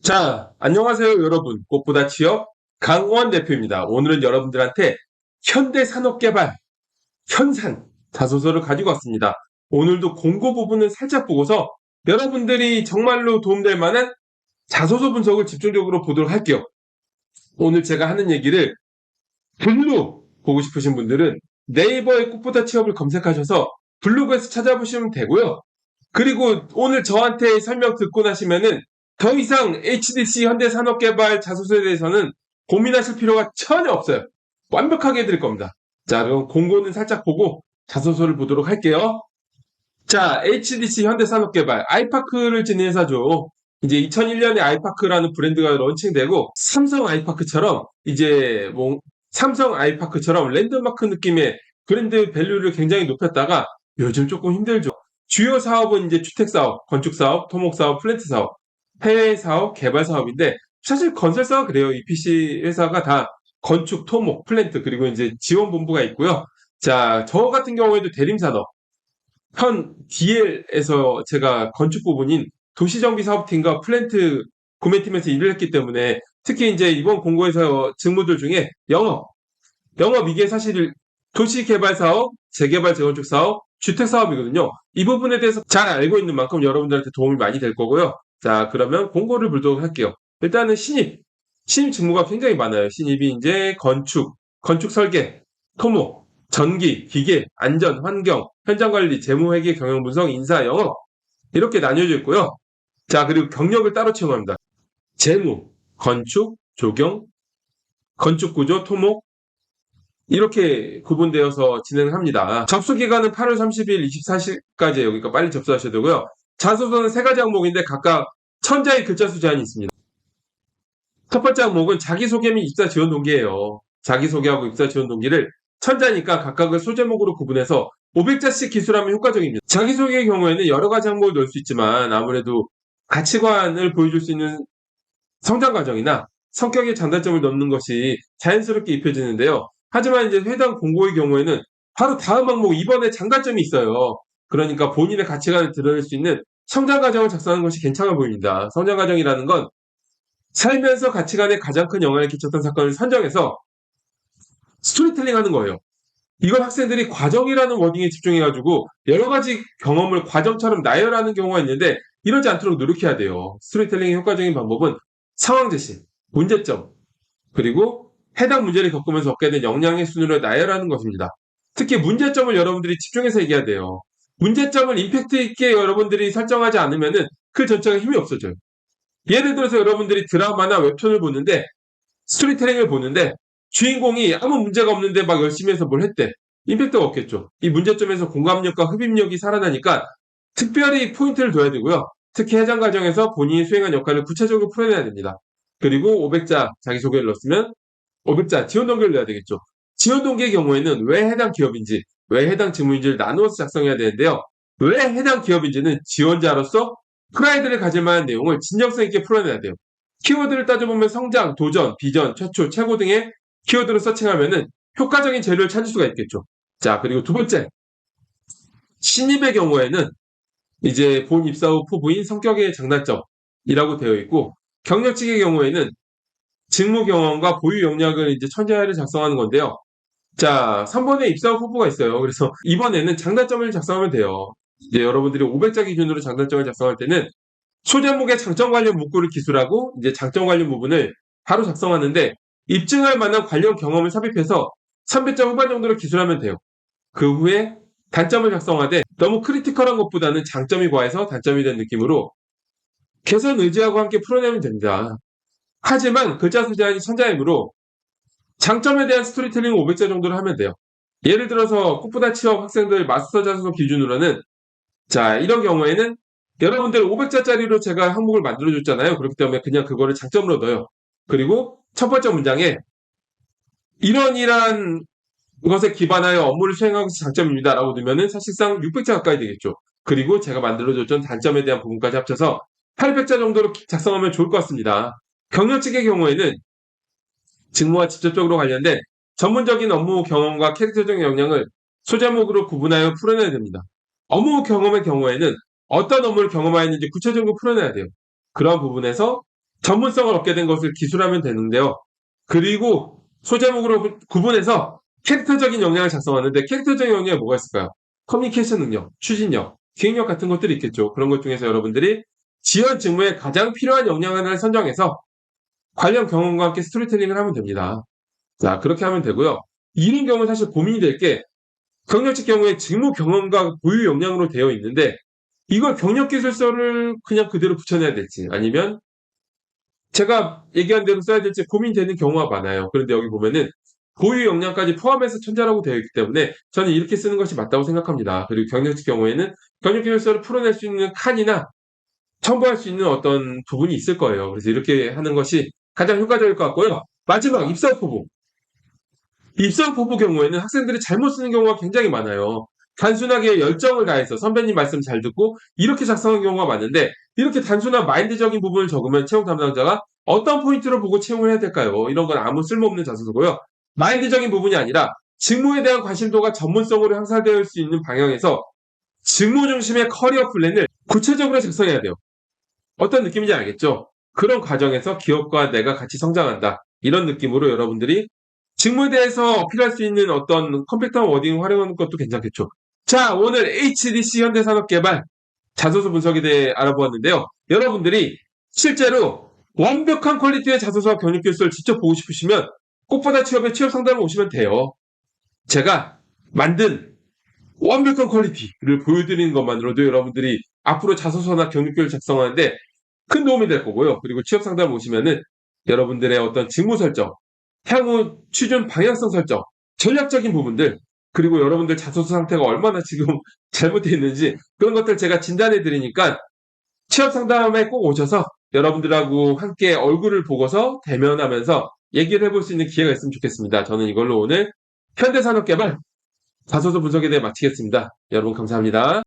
자, 안녕하세요, 여러분. 꽃보다 취업 강원 대표입니다. 오늘은 여러분들한테 현대산업개발, 현산 자소서를 가지고 왔습니다. 오늘도 공고 부분을 살짝 보고서 여러분들이 정말로 도움될 만한 자소서 분석을 집중적으로 보도록 할게요. 오늘 제가 하는 얘기를 글로 보고 싶으신 분들은 네이버에 꽃보다 취업을 검색하셔서 블로그에서 찾아보시면 되고요. 그리고 오늘 저한테 설명 듣고 나시면은 더 이상 HDC 현대산업개발 자소서에 대해서는 고민하실 필요가 전혀 없어요. 완벽하게 해드릴 겁니다. 자, 그럼 공고는 살짝 보고 자소서를 보도록 할게요. 자, HDC 현대산업개발 아이파크를 지닌 회사죠. 이제 2001년에 아이파크라는 브랜드가 런칭되고 삼성 아이파크처럼 이제 뭐 삼성 아이파크처럼 랜드마크 느낌의 브랜드 밸류를 굉장히 높였다가 요즘 조금 힘들죠. 주요 사업은 이제 주택 사업, 건축 사업, 토목 사업, 플랜트 사업, 해외 사업, 개발 사업인데 사실 건설사가 그래요. EPC 회사가 다 건축, 토목, 플랜트 그리고 이제 지원 본부가 있고요. 자, 저 같은 경우에도 대림산업 현 DL에서 제가 건축 부분인 도시정비사업팀과 플랜트 구매팀에서 일을 했기 때문에 특히 이제 이번 공고에서 직무들 중에 영업 이게 사실 도시개발사업, 재개발 재건축 사업, 주택사업이거든요. 이 부분에 대해서 잘 알고 있는 만큼 여러분들한테 도움이 많이 될 거고요. 자, 그러면 공고를 보도록 할게요. 일단은 신입 직무가 굉장히 많아요. 신입이 이제 건축 설계, 토목, 전기, 기계, 안전, 환경, 현장 관리, 재무 회계, 경영 분석, 인사, 영업 이렇게 나뉘어져 있고요. 자, 그리고 경력을 따로 채용합니다. 재무, 건축, 조경, 건축 구조, 토목 이렇게 구분되어서 진행합니다. 접수 기간은 8월 30일 24시까지예요. 그러니까 빨리 접수하셔야 되고요. 자소서는 세 가지 항목인데 각각 1000자의 글자 수 제한이 있습니다. 첫 번째 항목은 자기소개 및 입사 지원 동기예요. 자기소개하고 입사 지원 동기를 1000자니까 각각을 소제목으로 구분해서 500자씩 기술하면 효과적입니다. 자기소개의 경우에는 여러 가지 항목을 넣을 수 있지만 아무래도 가치관을 보여줄 수 있는 성장 과정이나 성격의 장단점을 넣는 것이 자연스럽게 입혀지는데요. 하지만 이제 해당 공고의 경우에는 바로 다음 항목 2번에 장단점이 있어요. 그러니까 본인의 가치관을 드러낼 수 있는 성장 과정을 작성하는 것이 괜찮아 보입니다. 성장 과정이라는 건 살면서 가치관에 가장 큰 영향을 끼쳤던 사건을 선정해서 스토리텔링 하는 거예요. 이걸 학생들이 과정이라는 워딩에 집중해가지고 여러 가지 경험을 과정처럼 나열하는 경우가 있는데 이러지 않도록 노력해야 돼요. 스토리텔링의 효과적인 방법은 상황 제시, 문제점, 그리고 해당 문제를 겪으면서 얻게 된 역량의 순으로 나열하는 것입니다. 특히 문제점을 여러분들이 집중해서 얘기해야 돼요. 문제점을 임팩트 있게 여러분들이 설정하지 않으면은 그 전체가 힘이 없어져요. 예를 들어서 여러분들이 드라마나 웹툰을 보는데 스토리텔링을 보는데 주인공이 아무 문제가 없는데 막 열심히 해서 뭘 했대. 임팩트가 없겠죠. 이 문제점에서 공감력과 흡입력이 살아나니까 특별히 포인트를 둬야 되고요. 특히 해당 과정에서 본인이 수행한 역할을 구체적으로 풀어내야 됩니다. 그리고 500자 자기소개를 넣었으면 500자 지원 동기를 넣어야 되겠죠. 지원 동기의 경우에는 왜 해당 기업인지, 왜 해당 직무인지를 나누어서 작성해야 되는데요. 왜 해당 기업인지는 지원자로서 프라이드를 가질 만한 내용을 진정성 있게 풀어내야 돼요. 키워드를 따져보면 성장, 도전, 비전, 최초, 최고 등의 키워드로 서칭하면은 효과적인 재료를 찾을 수가 있겠죠. 자, 그리고 두 번째. 신입의 경우에는 이제 본 입사 후 포부인 성격의 장단점이라고 되어 있고, 경력직의 경우에는 직무 경험과 보유 역량을 이제 천재를 작성하는 건데요. 자, 3번에 입사 후 후보가 있어요. 그래서 이번에는 장단점을 작성하면 돼요. 이제 여러분들이 500자 기준으로 장단점을 작성할 때는 소제목의 장점 관련 문구를 기술하고 이제 장점 관련 부분을 바로 작성하는데 입증할 만한 관련 경험을 삽입해서 300자 후반 정도로 기술하면 돼요. 그 후에 단점을 작성하되 너무 크리티컬한 것보다는 장점이 과해서 단점이 된 느낌으로 개선 의지하고 함께 풀어내면 됩니다. 하지만 글자 수 제한이 천자이므로 장점에 대한 스토리텔링 500자 정도를 하면 돼요. 예를 들어서 꽃보다 취업 학생들 마스터 자소서 기준으로는 자, 이런 경우에는 여러분들 500자짜리로 제가 항목을 만들어줬잖아요. 그렇기 때문에 그냥 그거를 장점으로 넣어요. 그리고 첫 번째 문장에 이런 것에 기반하여 업무를 수행하고 있어 장점입니다. 라고 넣으면은 사실상 600자 가까이 되겠죠. 그리고 제가 만들어줬던 단점에 대한 부분까지 합쳐서 800자 정도로 작성하면 좋을 것 같습니다. 경력직의 경우에는 직무와 직접적으로 관련된 전문적인 업무 경험과 캐릭터적 역량을 소제목으로 구분하여 풀어내야 됩니다. 업무 경험의 경우에는 어떤 업무를 경험하였는지 구체적으로 풀어내야 돼요. 그런 부분에서 전문성을 얻게 된 것을 기술하면 되는데요. 그리고 소제목으로 구분해서 캐릭터적인 역량을 작성하는데 캐릭터적인 역량이 뭐가 있을까요? 커뮤니케이션 능력, 추진력, 기획력 같은 것들이 있겠죠. 그런 것 중에서 여러분들이 지원 직무에 가장 필요한 역량 하나를 선정해서 관련 경험과 함께 스토리텔링을 하면 됩니다. 자, 그렇게 하면 되고요. 이런 경우는 사실 고민이 될 게 경력직 경우에 직무 경험과 고유 역량으로 되어 있는데 이걸 경력기술서를 그냥 그대로 붙여내야 될지 아니면 제가 얘기한 대로 써야 될지 고민되는 경우가 많아요. 그런데 여기 보면은 고유 역량까지 포함해서 천자라고 되어 있기 때문에 저는 이렇게 쓰는 것이 맞다고 생각합니다. 그리고 경력직 경우에는 경력기술서를 풀어낼 수 있는 칸이나 첨부할 수 있는 어떤 부분이 있을 거예요. 그래서 이렇게 하는 것이 가장 효과적일 것 같고요. 마지막 입사 포부. 입사 포부 경우에는 학생들이 잘못 쓰는 경우가 굉장히 많아요. 단순하게 열정을 다해서 선배님 말씀 잘 듣고 이렇게 작성하는 경우가 많은데 이렇게 단순한 마인드적인 부분을 적으면 채용 담당자가 어떤 포인트를 보고 채용을 해야 될까요? 이런 건 아무 쓸모없는 자소서고요. 마인드적인 부분이 아니라 직무에 대한 관심도가 전문성으로 향상될 수 있는 방향에서 직무 중심의 커리어 플랜을 구체적으로 작성해야 돼요. 어떤 느낌인지 알겠죠? 그런 과정에서 기업과 내가 같이 성장한다. 이런 느낌으로 여러분들이 직무에 대해서 어필할 수 있는 어떤 컴팩트한 워딩을 활용하는 것도 괜찮겠죠. 자, 오늘 HDC 현대산업개발 자소서 분석에 대해 알아보았는데요. 여러분들이 실제로 완벽한 퀄리티의 자소서와 경력기술을 직접 보고 싶으시면 꽃보다 취업에 취업 상담을 오시면 돼요. 제가 만든 완벽한 퀄리티를 보여드리는 것만으로도 여러분들이 앞으로 자소서나 경력기를 작성하는데 큰 도움이 될 거고요. 그리고 취업 상담 오시면은 여러분들의 어떤 직무 설정, 향후 취준 방향성 설정, 전략적인 부분들, 그리고 여러분들 자소서 상태가 얼마나 지금 잘못되어 있는지 그런 것들 제가 진단해 드리니까 취업 상담에 꼭 오셔서 여러분들하고 함께 얼굴을 보고서 대면하면서 얘기를 해볼 수 있는 기회가 있으면 좋겠습니다. 저는 이걸로 오늘 현대산업개발 자소서 분석에 대해 마치겠습니다. 여러분 감사합니다.